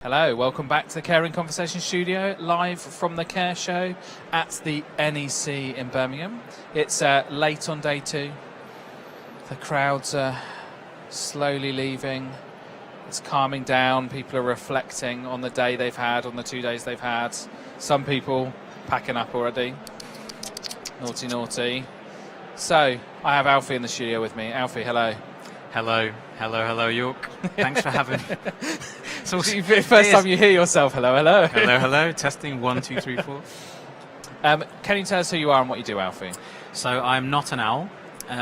Hello, welcome back to the Caring Conversation Studio, live from the Care Show at the NEC in Birmingham. It's late on day 2. The crowds are slowly leaving. It's calming down. People are reflecting on the day they've had, on the 2 days they've had. Some people packing up already. Naughty, naughty. So, I have Alfie in the studio with me. Alfie, hello. Hello, York. Thanks for having me. So first time you hear yourself, hello. Hello. Testing 1, 2, 3, 4. Can you tell us who you are and what you do, Alfie? So I'm not an owl.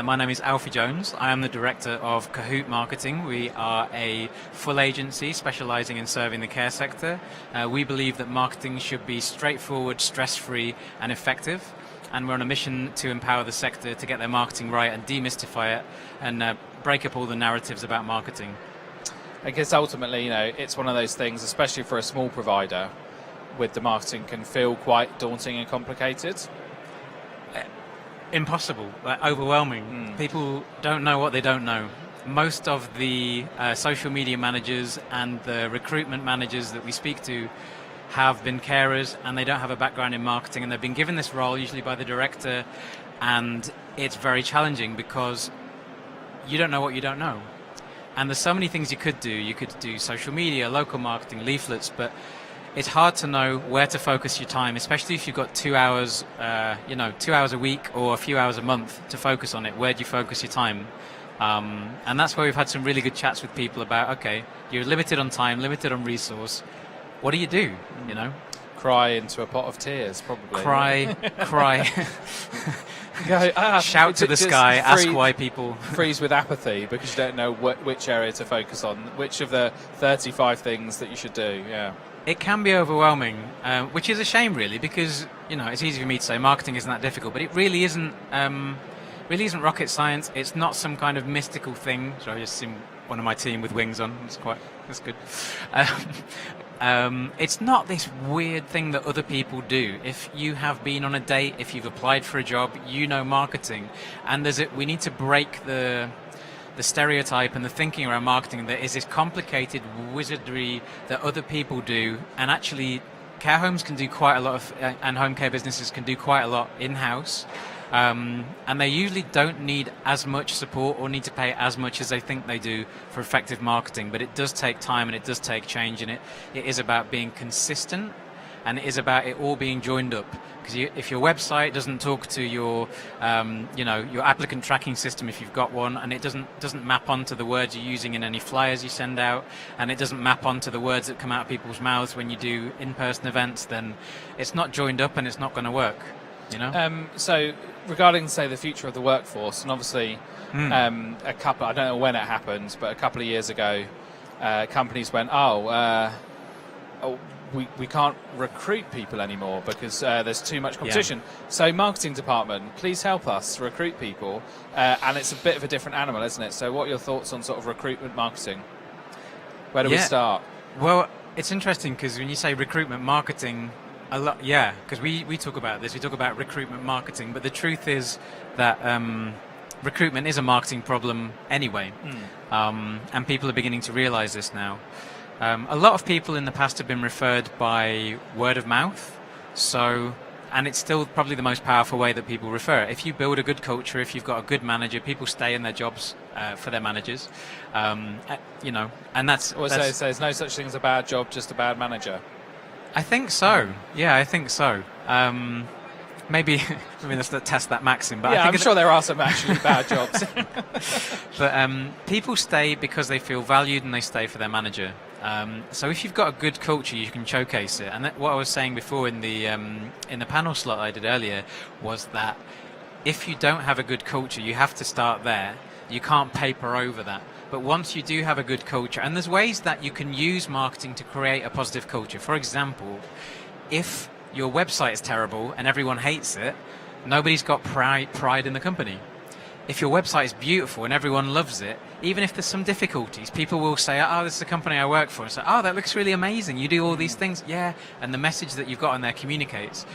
My name is Alfie Jones. I am the director of Kahoot Marketing. We are a full agency specializing in serving the care sector. We believe that marketing should be straightforward, stress-free, and effective. And we're on a mission to empower the sector to get their marketing right and demystify it and break up all the narratives about marketing. I guess ultimately, it's one of those things, especially for a small provider, with the marketing can feel quite daunting and complicated. Impossible, overwhelming. People don't know what they don't know. Most of the social media managers and the recruitment managers that we speak to have been carers and they don't have a background in marketing, and they've been given this role usually by the director, and it's very challenging because you don't know what you don't know. And there's so many things you could do. You could do social media, local marketing, leaflets, but it's hard to know where to focus your time, especially if you've got 2 hours, 2 hours a week or a few hours a month to focus on it. Where do you focus your time? And that's where we've had some really good chats with people about, okay, you're limited on time, limited on resource. What do you do, Cry into a pot of tears, probably. Cry. Go, Shout to the sky, ask why people... Freeze with apathy because you don't know which area to focus on, which of the 35 things that you should do, yeah. It can be overwhelming, which is a shame, really, because, it's easy for me to say marketing isn't that difficult, but it really isn't rocket science. It's not some kind of mystical thing. So I just seen one of my team with wings on. That's good. It's not this weird thing that other people do. If you have been on a date, if you've applied for a job, marketing, and we need to break the stereotype and the thinking around marketing that is this complicated wizardry that other people do, and actually care homes can do quite a lot of, and home care businesses can do quite a lot in-house. And they usually don't need as much support or need to pay as much as they think they do for effective marketing, but it does take time and it does take change, and it is about being consistent, and it is about it all being joined up. Because if your website doesn't talk to your applicant tracking system, if you've got one, and it doesn't map onto the words you're using in any flyers you send out, and it doesn't map onto the words that come out of people's mouths when you do in-person events, then it's not joined up and it's not going to work. So regarding, say, the future of the workforce, and obviously I don't know when it happened, but a couple of years ago, companies went, we can't recruit people anymore because there's too much competition. Yeah. So marketing department, please help us recruit people. And it's a bit of a different animal, isn't it? So what are your thoughts on sort of recruitment marketing? Where do we start? Well, it's interesting because when you say recruitment marketing, because we talk about this, we talk about recruitment marketing, but the truth is that recruitment is a marketing problem anyway, and people are beginning to realize this now. A lot of people in the past have been referred by word of mouth, and it's still probably the most powerful way that people refer. If you build a good culture, if you've got a good manager, people stay in their jobs for their managers, and that's... So there's no such thing as a bad job, just a bad manager? I think so. Yeah, I think so. Maybe let's test that maxim. But yeah, I think I'm sure there are some actually bad jobs. But people stay because they feel valued and they stay for their manager. So if you've got a good culture, you can showcase it. And what I was saying before in the panel slot I did earlier was that if you don't have a good culture, you have to start there. You can't paper over that. But once you do have a good culture, and there's ways that you can use marketing to create a positive culture. For example, if your website is terrible and everyone hates it, nobody's got pride in the company. If your website is beautiful and everyone loves it, even if there's some difficulties, people will say, this is the company I work for. And say, that looks really amazing. You do all these things. Yeah. And the message that you've got on there communicates.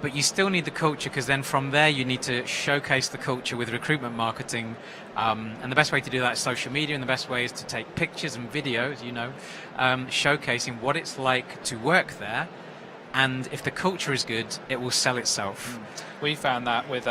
but you still need the culture, because then from there you need to showcase the culture with recruitment marketing, and the best way to do that is social media, and the best way is to take pictures and videos, showcasing what it's like to work there, and if the culture is good, it will sell itself. We found that with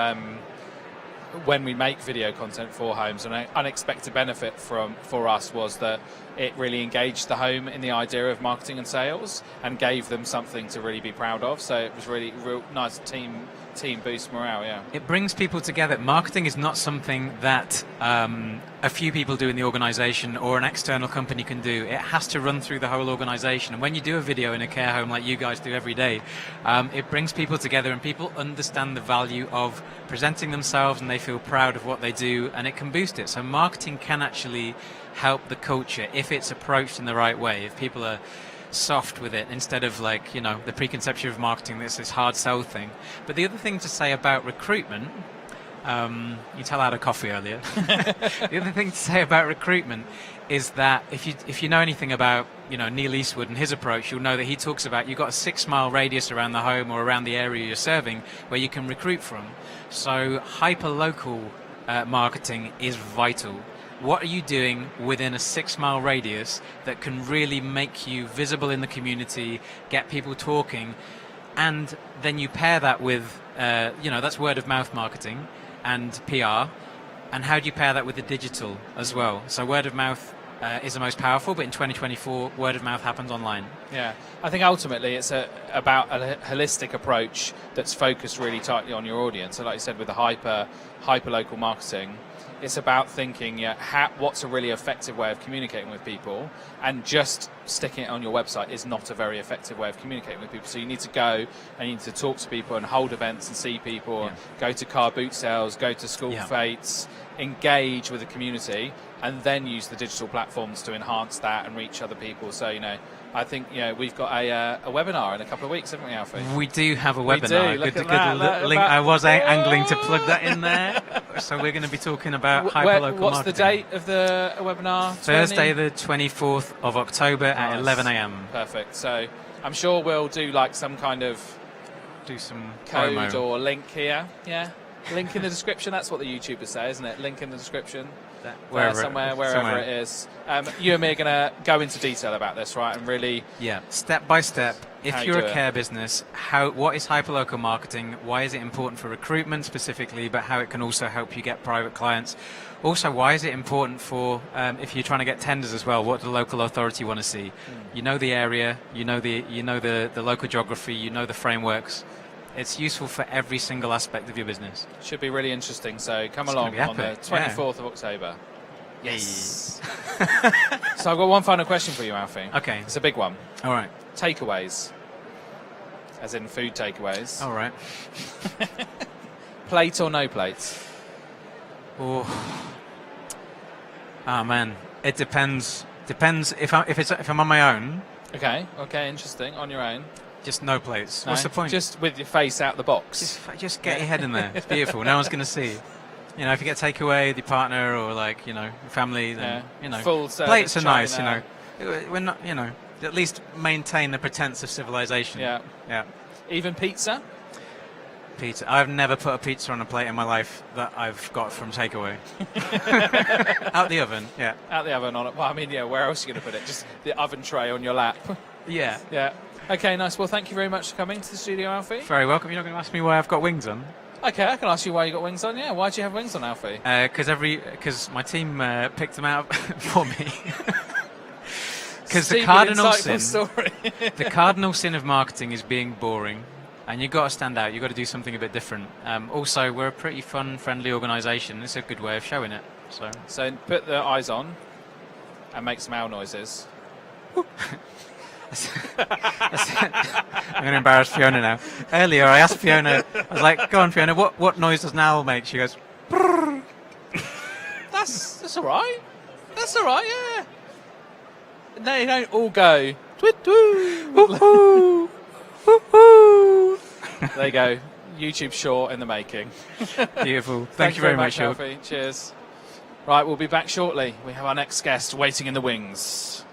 when we make video content for homes, an unexpected benefit for us was that it really engaged the home in the idea of marketing and sales and gave them something to really be proud of. So it was really real nice team boost morale. Yeah, it brings people together. Marketing is not something that a few people do in the organization or an external company can do. It has to run through the whole organization, and when you do a video in a care home like you guys do every day, it brings people together, and people understand the value of presenting themselves, and they feel proud of what they do, and it can boost it. So marketing can actually help the culture if it's approached in the right way, if people are soft with it, instead of the preconception of marketing, this hard sell thing. But the other thing to say about recruitment, you tell I had a coffee earlier. The other thing to say about recruitment is that if you know anything about Neil Eastwood and his approach, you'll know that he talks about you've got a 6-mile radius around the home or around the area you're serving where you can recruit from. So hyper-local marketing is vital. What are you doing within a 6-mile radius that can really make you visible in the community, get people talking, and then you pair that with, that's word of mouth marketing and PR, and how do you pair that with the digital as well? So word of mouth is the most powerful, but in 2024, word of mouth happens online. Yeah, I think ultimately it's about a holistic approach that's focused really tightly on your audience. So like you said, with the hyper local marketing, it's about thinking what's a really effective way of communicating with people, and just sticking it on your website is not a very effective way of communicating with people. So you need to go and you need to talk to people and hold events and see people, and go to car boot sales, go to school fetes, engage with the community, and then use the digital platforms to enhance that and reach other people. So I think we've got a webinar in a couple of weeks, haven't we, Alfie? We do have a webinar. Look good at that. link. I was angling to plug that in there. So we're going to be talking about hyperlocal marketing. What's the date of the webinar? Thursday, the 24th of October at 11 a.m. Perfect. So I'm sure we'll do some kind of some code promo or link here. Yeah, link in the description. That's what the YouTubers say, isn't it? Link in the description. Wherever it is. You and me are going to go into detail about this, right? And really, step by step. If you're a care business, what is hyperlocal marketing? Why is it important for recruitment specifically, but how it can also help you get private clients? Also, why is it important for if you're trying to get tenders as well? What does the local authority want to see? You know the area, you know the local geography, you know the frameworks. It's useful for every single aspect of your business. Should be really interesting. So come along on the 24th of October. Yes. So I've got one final question for you, Alfie. Okay. It's a big one. All right. Takeaways. As in food takeaways. All right. Plate or no plate? Oh man, it depends. Depends if I'm on my own. Okay, interesting. On your own. Just no plates. No, what's the point? Just with your face out the box. Just get your head in there. It's beautiful. No one's going to see. If you get takeaway with your partner or your family, then full plates are nice. We're not. At least maintain the pretense of civilization. Yeah. Even pizza. Pizza. I've never put a pizza on a plate in my life that I've got from takeaway. Out the oven. Yeah. Out the oven on it. Well, where else are you going to put it? Just the oven tray on your lap. Yeah. Yeah. Okay, nice. Well, thank you very much for coming to the studio, Alfie. Very welcome. You're not going to ask me why I've got wings on? Okay, I can ask you why you got wings on. Yeah, why do you have wings on, Alfie? Because my team picked them out for me. Because the cardinal sin of marketing is being boring, and you've got to stand out. You've got to do something a bit different. Also, we're a pretty fun, friendly organisation. It's a good way of showing it. So put the eyes on and make some owl noises. I'm going to embarrass Fiona now. Earlier, I asked Fiona, I was like, go on, Fiona, what noise does an owl make? She goes, brrr. That's all right. That's all right, yeah. They don't all go, twit-twoo. Woo-hoo. Woo-hoo. There you go. YouTube short in the making. Beautiful. Thank you very much, Alfie. Cheers. Right, we'll be back shortly. We have our next guest waiting in the wings.